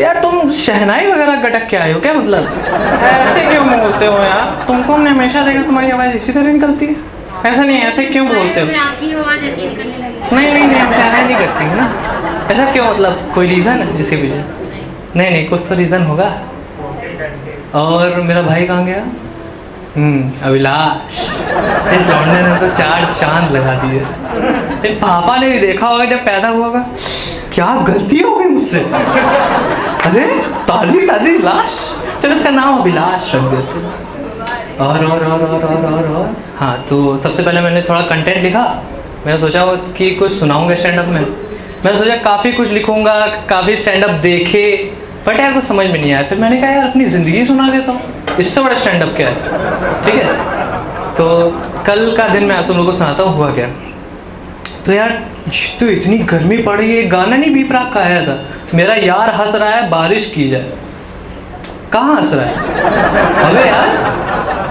यार तुम शहनाई वगैरह गटक के आए हो क्या? मतलब ऐसे क्यों बोलते हो यार? तुमको हमने हमेशा देखा तुम्हारी आवाज़ इसी तरह निकलती है। ऐसा नहीं है, ऐसे क्यों बोलते हो? आपकी आवाज़ ऐसी निकलने लगी। नहीं हम शहनाई नहीं करती है ना। ऐसा क्यों? मतलब कोई रीज़न है इसके पीछे? नहीं कुछ तो रीज़न होगा। और मेरा भाई कहाँ गया? अभिलाष। इस लौंडे ने तो 4 चांद लगा दिए। पापा ने भी देखा होगा जब पैदा हुआ होगा, क्या गलती हो गई मुझसे। अरे ताजी लाश। चलो इसका नाम अभिलाष रख देते। और हाँ, तो सबसे पहले मैंने थोड़ा कंटेंट लिखा। मैंने सोचा कि कुछ सुनाऊंगा स्टैंड अप में। मैंने सोचा काफ़ी कुछ लिखूंगा, काफ़ी स्टैंड अप देखे, बट यार कुछ समझ में नहीं आया। फिर मैंने कहा यार अपनी ज़िंदगी सुना देता हूँ, इससे बड़ा स्टैंड अप क्या है। ठीक है, तो कल का दिन मैं तुम लोगों को सुनाता हूँ हुआ क्या। तो यार तो इतनी गर्मी पड़ रही है, गाना नहीं बी प्राक का आया था, मेरा यार हंस रहा है बारिश की जाए। कहाँ हंस रहा है? अबे यार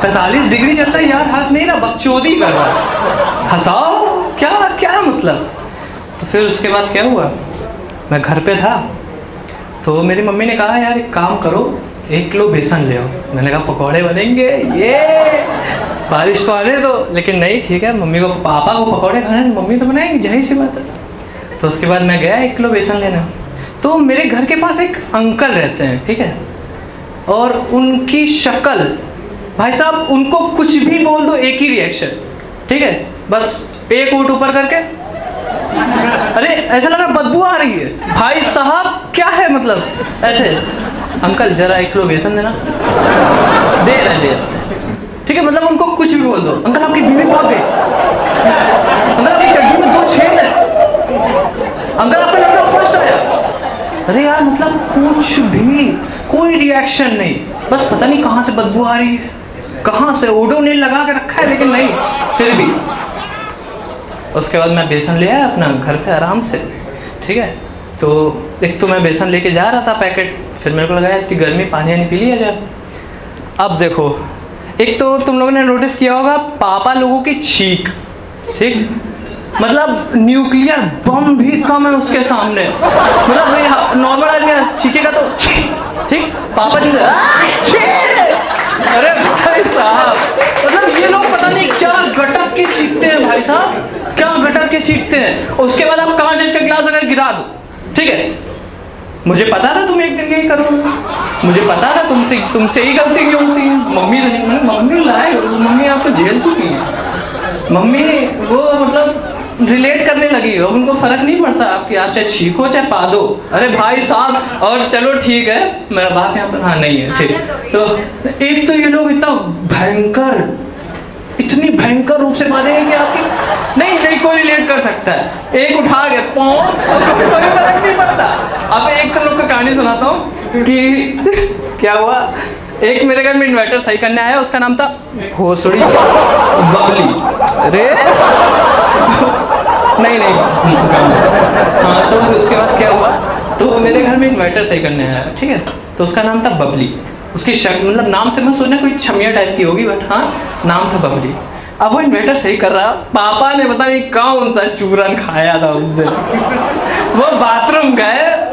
45 डिग्री चल रहा है, यार हंस नहीं रहा, बकचोदी कर रहा है। हंसाओ, क्या मतलब। तो फिर उसके बाद क्या हुआ, मैं घर पे था तो मेरी मम्मी ने कहा यार एक काम करो, 1 किलो बेसन ले आओ। मैंने कहा पकौड़े बनेंगे, ये बारिश तो आने दो। लेकिन नहीं, ठीक है, मम्मी को पापा को पकौड़े खाने हैं, मम्मी तो बनाएंगी, जाहिर सी बात है। तो उसके बाद मैं गया 1 किलो बेसन लेना। तो मेरे घर के पास एक अंकल रहते हैं, ठीक है, और उनकी शक्ल, भाई साहब उनको कुछ भी बोल दो एक ही रिएक्शन, ठीक है, बस एक ऊँट ऊपर करके, अरे ऐसा लग रहा बदबू आ रही है। भाई साहब क्या है मतलब ऐसे, अंकल जरा 1 किलो बेसन देना, दे रहे, ठीक है, मतलब उनको कुछ भी बोल दो। अंकल आपकी बीवी भाग गई, अंकल आपकी चड्डी में 2 छेद है, अंकल आपका लड़का फर्स्ट आया। अरे यार मतलब कुछ भी, कोई रिएक्शन नहीं, बस पता नहीं कहाँ से बदबू आ रही है, कहाँ से ओडोनिल लगा के रखा है लेकिन नहीं, फिर भी। उसके बाद मैं बेसन ले आया अपना घर पे आराम से, ठीक है। तो एक तो मैं बेसन लेके जा रहा था पैकेट, फिर मेरे को लगा इतनी गर्मी पानी पी लिया जाए। अब देखो, एक तो तुम लोगों ने नोटिस किया होगा पापा लोगों की छींक, ठीक, मतलब न्यूक्लियर बम भी कम है उसके सामने। मतलब नॉर्मल आदमी छींकेगा तो ठीक, पापा जी अरे भाई साहब, मतलब ये लोग पता नहीं क्या गटक के सीखते हैं भाई साहब, क्या गटक के सीखते हैं। उसके बाद आप कांच का गिलास अगर गिरा दो, ठीक है, मुझे पता था तुम एक दिन यही करोगे, मुझे पता था तुमसे ही गलती क्यों होती है। मम्मी नहीं, मैंने मम्मी लाए, मम्मी आप तो झेल चुकी है, मम्मी वो मतलब रिलेट करने लगी हो, उनको फर्क नहीं पड़ता आपकी, आप चाहे छीको चाहे पा दो। अरे भाई साहब, और चलो ठीक है, मेरा बाप यहाँ पर हाँ नहीं है, ठीक। तो एक तो ये लोग इतना भयंकर, इतनी भयंकर रूप से बांधेंगे कि आपकी नहीं कोई रिलेट कर सकता है। एक उठा के कोई फर्क नहीं पड़ता। अब एक तो लोग का कहानी सुनाता हूँ कि क्या हुआ। एक मेरे घर में इन्वर्टर सही करने आया, उसका नाम था भोसड़ी बबली। अरे नहीं हाँ, तो उसके बाद क्या हुआ, तो मेरे घर में इन्वर्टर सही करने आया, ठीक है, तो उसका नाम था बबली। उसकी शक्ल मतलब नाम से मैं सोचना कोई छमिया टाइप की होगी, बट हाँ नाम था बबली। अब वो इन्वर्टर सही कर रहा, पापा ने पता नहीं कौन सा चूरन खाया था उस दिन। वो बाथरूम गए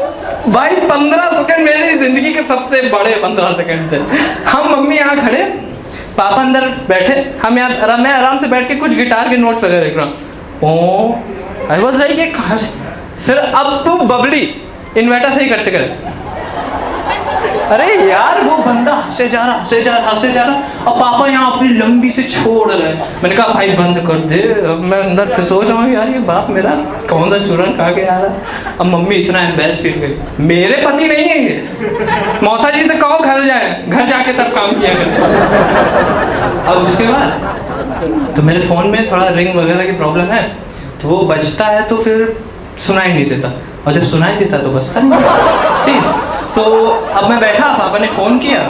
भाई, 15 सेकंड मेरी जिंदगी के सबसे बड़े 15 सेकंड थे। हम मम्मी यहाँ खड़े, पापा अंदर बैठे, हम यहाँ मैं आराम से बैठ के कुछ गिटार के नोट्स वगैरह लिख रहा हूँ। आई वाज लाइक ये कहाँ से। फिर अब तो बबली इन्वर्टर सही करते करे, अरे यार वो बंदा हंसे जा रहा, और पापा यहाँ अपनी लंबी से छोड़ रहे हैं। मैंने कहा भाई बंद कर दे। अब मैं अंदर फिर सोच रहा हूँ यार ये बाप मेरा कौन सा चूरन खा के आ रहा। अब मम्मी इतना एम्बेरस फील करी, मेरे पति नहीं है ये, मौसा जी से कहो घर जाए, घर जाके सब काम किया कर। अब उसके बाद तो मेरे फ़ोन में थोड़ा रिंग वगैरह की प्रॉब्लम है, तो वो बजता है तो फिर सुनाई नहीं देता, और जब सुनाई देता तो बजता नहीं, ठीक। तो अब मैं बैठा, पापा ने फ़ोन किया।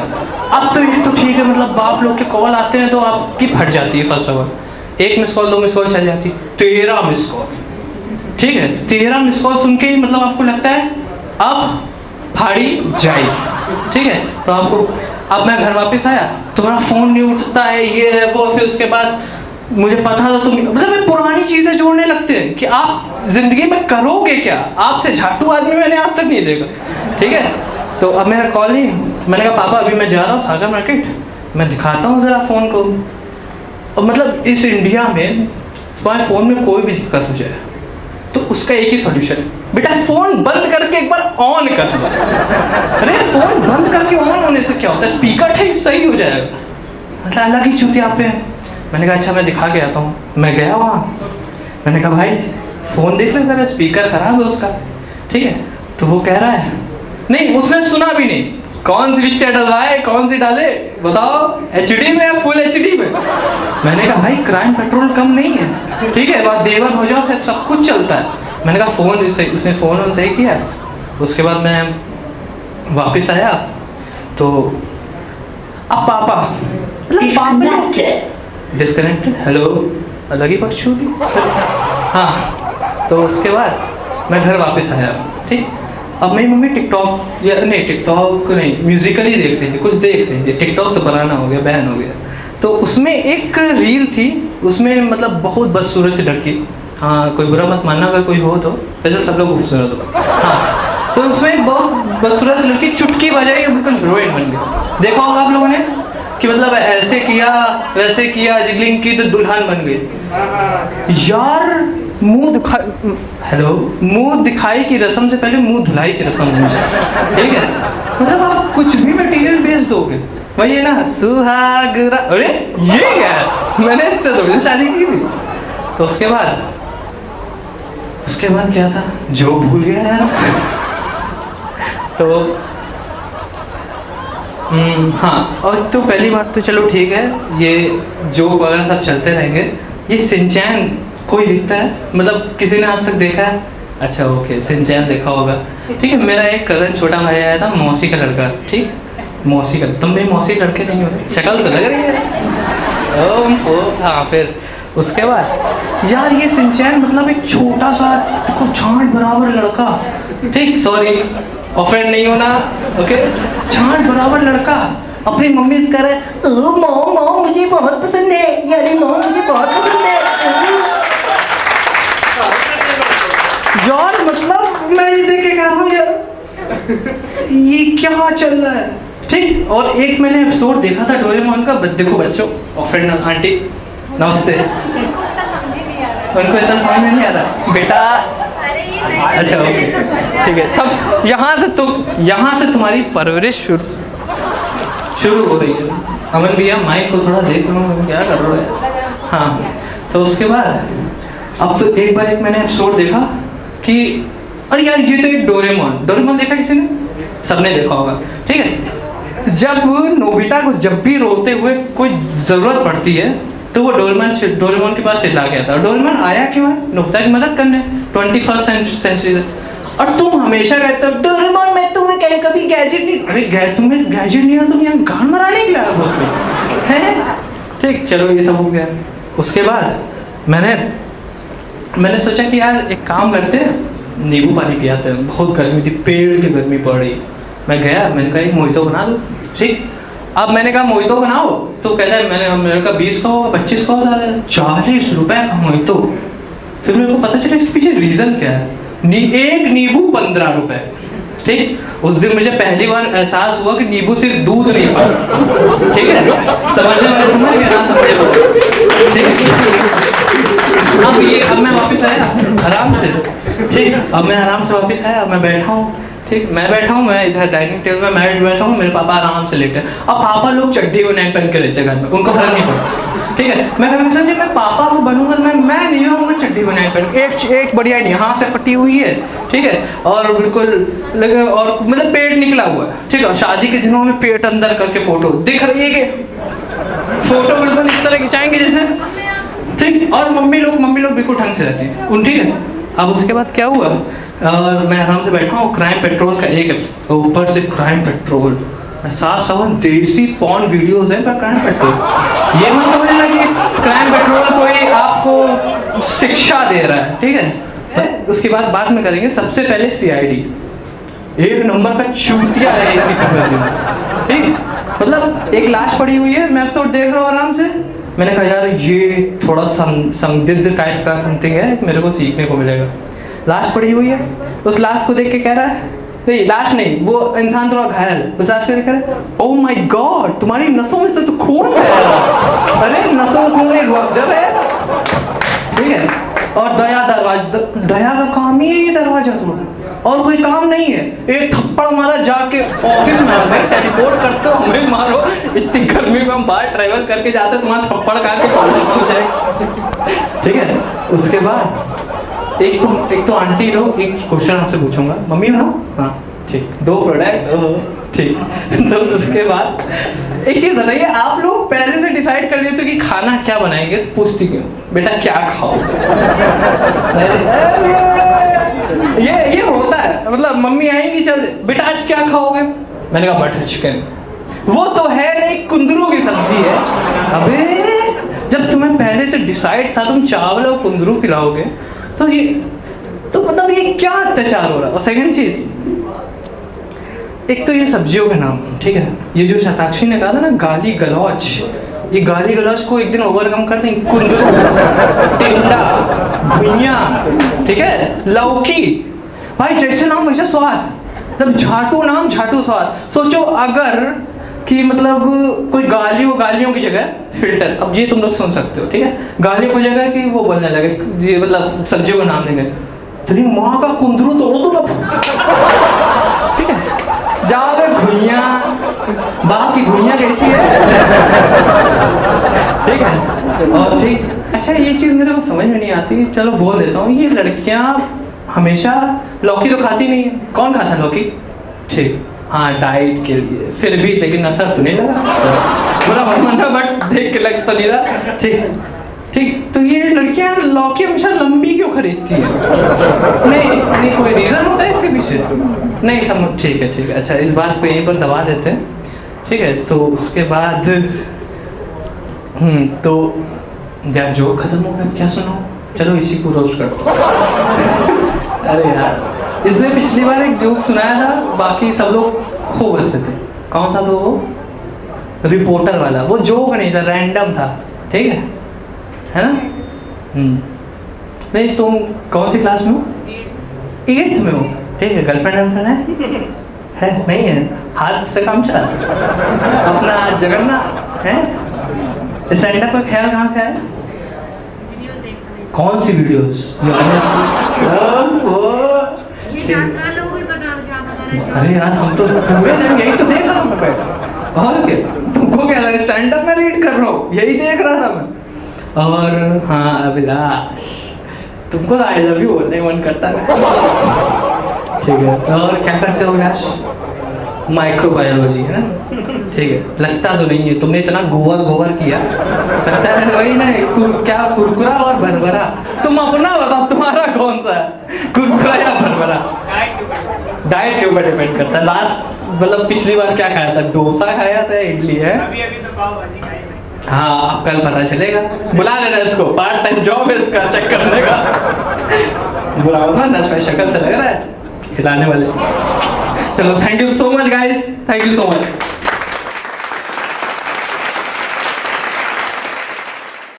अब तो ये तो ठीक है, मतलब बाप लोग के कॉल आते हैं तो आपकी फट जाती है first of all, 1 miss call 2 miss call चल जाती, 13 मिस कॉल, ठीक है। 13 मिस कॉल सुन के ही मतलब आपको लगता है अब फाड़ी जाए, ठीक है। तो आपको, अब मैं घर वापस आया, तुम्हारा फ़ोन नहीं उठता है, ये है वो। फिर उसके बाद मुझे पता था तुम, मतलब पुरानी चीज़ें जोड़ने लगते हैं कि आप ज़िंदगी में करोगे क्या। आपसे झाटू आदमी मैंने आज तक नहीं देखा, ठीक है। तो अब मेरा कॉल ही, मैंने कहा पापा अभी मैं जा रहा हूँ सागर मार्केट, मैं दिखाता हूँ ज़रा फ़ोन को। और मतलब इस इंडिया में तुम्हारे फ़ोन में कोई भी दिक्कत हो जाए तो उसका एक ही सॉल्यूशन, बेटा फ़ोन बंद करके एक बार ऑन कर दो। अरे फ़ोन बंद करके ऑन होने से क्या होता है, स्पीकर ठीक सही हो जाएगा। मतलब अलग ही चुतिया पे है। मैंने कहा अच्छा मैं दिखा के आता हूँ। मैं गया वहाँ, मैंने कहा भाई फ़ोन देख ले ज़रा, स्पीकर ख़राब है उसका, ठीक है। तो वो कह रहा है नहीं, उसने सुना भी नहीं, कौन सी पिक्चर डलवाए, कौन सी डाले बताओ, HD में या फुल HD में। मैंने कहा भाई क्राइम पेट्रोल कम नहीं है, ठीक है, बात देवर हो जाओ से सब कुछ चलता है। मैंने कहा फ़ोन उसने फ़ोन सही किया। उसके बाद मैं वापस आया तो अब पापा मतलब पापा डिस्कनेक्टेड, हेलो अलग ही पक्ष होती। हाँ, तो उसके बाद मैं घर वापस आया, ठीक। अब मेरी मम्मी टिकटॉक या नहीं, टिकटॉक नहीं, म्यूजिकली देख रही थी, कुछ देख रही थी। टिकटॉक तो बनाना हो गया, बैन हो गया। तो उसमें एक रील थी, उसमें मतलब बहुत बदसूरत सी लड़की, हाँ कोई बुरा मत मानना अगर कोई हो तो, वैसे सब लोग खूबसूरत हो। हाँ, तो उसमें एक बहुत बदसूरत सी लड़की चुटकी बजाई और बिल्कुल हीरोइन बन गई। देखा होगा आप लोगों ने कि मतलब ऐसे किया वैसे किया, जिगलिंग की तो दुल्हन बन गई। यार मुंह दिखाई, हेलो, मुंह दिखाई की रस्म से पहले मुंह धुलाई की रस्म होनी चाहिए, ठीक है। मतलब आप कुछ भी मटेरियल बेच दोगे, वही है ना सुहागरा, अरे ये क्या है, मैंने इससे थोड़ी शादी की थी। तो उसके बाद क्या था जो भूल गया यार। तो हाँ, और तो पहली बात तो चलो ठीक है, ये जोक वगैरह सब चलते रहेंगे। ये सिंचैन कोई दिखता है, मतलब किसी ने आज तक देखा है? अच्छा ओके, सिंचैन देखा होगा, ठीक है। मेरा एक कज़न छोटा भाई आया था, मौसी का लड़का, ठीक, मौसी का, तुम मेरी मौसी के लड़के नहीं हो, शक्ल तो लग रही है। ओ हाँ, फिर उसके बाद यार ये सिंचैन मतलब एक छोटा सा देखो झांट बराबर लड़का, ठीक, सॉरी ऑफेंड नहीं होना, ओके, झांट बराबर लड़का अपनी मम्मी से कह रहा है मॉम मुझे बहुत पसंद है, यार मॉम मुझे बहुत पसंद है। यार मतलब मैं ये देख के कह रहा हूँ यार ये क्या चल रहा है, ठीक। और एक मैंने एपिसोड देखा था डोरेमोन का, देखो बच्चों, ऑफेंड आंटी नमस्ते, उनको इतना समझ में नहीं आ रहा बेटा। अच्छा ओके ठीक है, सब यहाँ से तुम्हारी परवरिश शुरू हो रही है। अमन भैया माइक को थोड़ा देख लो, क्या कर रहे हो। हाँ, तो उसके बाद अब तो एक बार एक मैंने एपिसोड देखा कि अरे यार ये तो एक डोरेमोन देखा किसी ने, सबने देखा होगा, ठीक है। जब नोबिता को जब भी रोते हुए कोई ज़रूरत पड़ती है तो वो डोरेमोन के पास चिल्ला गया था। डोरेमोन आया क्यों है? नोबिता की मदद करने, 21st सेंचुरी से। और तुम हमेशा कहते हो डोरेमोन मैं तुम्हें कभी गैजेट नहीं, अरे तुम्हें गैजेट नहीं है, तुम यहाँ गान मराने के लिए हैं, ठीक। चलो ये सब हो गया। उसके बाद मैंने सोचा कि यार एक काम करते हैं, नींबू पानी पियाते हैं, बहुत गर्मी थी, पेड़ की गर्मी पड़ रही। मैं गया, मैंने कहा एक मोहितो बना दो, ठीक। अब मैंने कहा मोहितो बनाओ, तो कहता है मैंने कहा 20 का होगा, 25 का हो, ज़्यादा 40 रुपये का मोहितो। फिर मेरे को पता चला इसके पीछे रीज़न क्या है। एक नींबू 15 रुपये, ठीक। उस दिन मुझे पहली बार एहसास हुआ कि नींबू सिर्फ दूध नहीं पाता, ठीक है। समझने वाले समझ गए, ना समझे वाले, ठीक। अब मैं वापस आया आराम से, ठीक। अब मैं आराम से वापस आया, मैं बैठा हूँ, ठीक। मैं इधर डाइनिंग टेबल में मैं बैठा हूँ, मेरे पापा आराम से लेटे। अब पापा लोग चड्डी और नाइट पहन के रहते घर में, उनको फर्क नहीं पड़ता, ठीक है। मैं कभी समझे मैं पापा को बनूंगा, मैं नहीं रहूँगा चड्डी और नाइट पहन, एक बढ़िया नहीं, यहाँ से फटी हुई है, ठीक है, और बिल्कुल लगे, और मतलब पेट निकला हुआ है, ठीक है। शादी के दिनों में पेट अंदर करके फोटो दिख रही है कि फोटो बिल्कुल इस तरह खिंचाएंगे जैसे, ठीक। और मम्मी लोग बिल्कुल ढंग से रहती है उन, ठीक है। अब उसके बाद क्या हुआ, मैं आराम से बैठा हूँ, क्राइम पेट्रोल का एक ऊपर से क्राइम पेट्रोल, 7 देसी पॉर्न वीडियोस है पर क्राइम पेट्रोल। ये मत समझना कि क्राइम पेट्रोल कोई आपको शिक्षा दे रहा है, ठीक है। उसके बाद में करेंगे। सबसे पहले CID, एक नंबर का चूतिया है इसी पे, ठीक। मतलब एक लाश पड़ी हुई है, मैं एपिसोड देख रहा हूँ आराम से, मैंने कहा यार ये थोड़ा संदिग्ध टाइप का समथिंग है, मेरे को सीखने को मिलेगा। लाश पड़ी हुई है, उस लाश को देख के कह रहा है नहीं लाश नहीं, वो इंसान थोड़ा घायल है, उस लाश को देख रहे, ओह माय गॉड तुम्हारी नसों में से तो खून है। अरे नसों में खून एक जब है, ठीक है। और दया दरवाजा, दया का काम ही है ये दरवाजा तोड़ना, और कोई काम नहीं है। एक थप्पड़ मारा जाके ऑफिस में, हमें टेलीपोर्ट करते हो, हमें मारो, इतनी गर्मी में हम बाहर ट्रैवल करके जाते तुम्हारा थप्पड़ खा के कॉलेज पहुंच जाए, ठीक है। उसके बाद एक तो आंटी लोग, एक क्वेश्चन आपसे पूछूंगा, मम्मी हो ना, हाँ ठीक, 2 प्रोडक्ट, ठीक। तो उसके बाद एक चीज बताइए, आप लोग पहले से डिसाइड कर लेते हो कि खाना क्या बनाएंगे, तो पूछती क्यों बेटा क्या खाओ? ये होता है, मतलब मम्मी आएंगी, चल बेटा आज क्या खाओगे, मैंने कहा बटर चिकन, वो तो है नहीं, कुंदरू की सब्जी है। अबे जब तुम्हें पहले से डिसाइड था तुम चावल और कुंदरू खिलाओगे, तो ये तो मतलब ये क्या अत्याचार हो रहा है। और सेकंड चीज, एक तो ये सब्जियों के नाम, ठीक है, ये जो शताक्षी ने कहा था ना गाली गलौच, ये गाली गलौच को एक दिन ओवरकम कर देंगे। कुंदरू, टिंडा, घुइयां, ठीक है, लौकी, भाई जैसे नाम वैसे स्वाद, मतलब झाटू नाम झाटू स्वाद। सोचो अगर कि मतलब कोई गालियों की जगह फिल्टर, अब ये तुम लोग सुन सकते हो, ठीक है, गालियों की जगह कि वो बोलने लगे, ये मतलब सब्जियों का नाम लेंगे, तेरी माँ का कुंदरू तोड़ दूंगा, ठीक है, जाओ बे घुइयां, बाप की घुइयां कैसी है, ठीक है। और ठीक, अच्छा ये चीज़ मेरे को समझ में नहीं आती, चलो बोल देता हूँ, ये लड़कियाँ हमेशा लौकी तो खाती नहीं है, कौन खाता है लौकी, ठीक, हाँ डाइट के लिए, फिर भी लेकिन असर तो नहीं लगा, बुरा मत मानना, बट देख के लग तो नहीं रहा, ठीक ठीक। तो ये लड़कियां लौकी हमेशा लंबी क्यों खरीदती है? नहीं कोई रीज़न होता है इसके पीछे? नहीं समझ, ठीक है, अच्छा इस बात को यहीं पर दबा देते हैं, ठीक है। तो उसके बाद तो यार जो खत्म हो गया, क्या सुनाओ, चलो इसी को रोस्ट कर दो। अरे यार इसमें पिछली बार एक जोक सुनाया था, बाकी सब लोग खो बसे थे, कौन सा था वो, रिपोर्टर वाला, वो जोक नहीं था, रैंडम था, ठीक है ना। नहीं तुम कौन सी क्लास में हो? 8th में हो, ठीक है। गर्लफ्रेंड है नहीं है, हाथ से काम चला अपना जगन्नाथ है। स्टैंड अप का ख्याल कहाँ से आया? कौन सी वीडियोस? अरे यार हम तो यही तो देख रहा हूँ मैं बैठ, और क्या तुमको क्या लगा स्टैंड अप में रीड कर रहा हूँ, यही देख रहा था मैं। और हाँ अभिलाष, तुमको तो आई लव यू बोलने का मन करता है, ठीक है। और क्या करते हो अभिलाष? माइक्रोबायोलॉजी है ना, ठीक है। लगता तो नहीं है, तुमने इतना गोबर किया, लगता है वही ना, क्या कुरकुरा और भरभरा। तुम अपना बताओ तुम्हारा कौन सा है, कुरकुरा या भरभरा? डाइट के ऊपर डिपेंड करता है। लास्ट मतलब पिछली बार क्या खाया था, डोसा खाया था, इडली है, अभी तो पाव भाजी खाई है। हाँ अब कल पता चलेगा, बुला लेना इसको, पार्ट टाइम जॉब है इसका, चेक करने का। बुलाओ ना, 10 में शक्ल से लग रहा है खिलाने वाले। चलो thank you so much guys, thank you so much.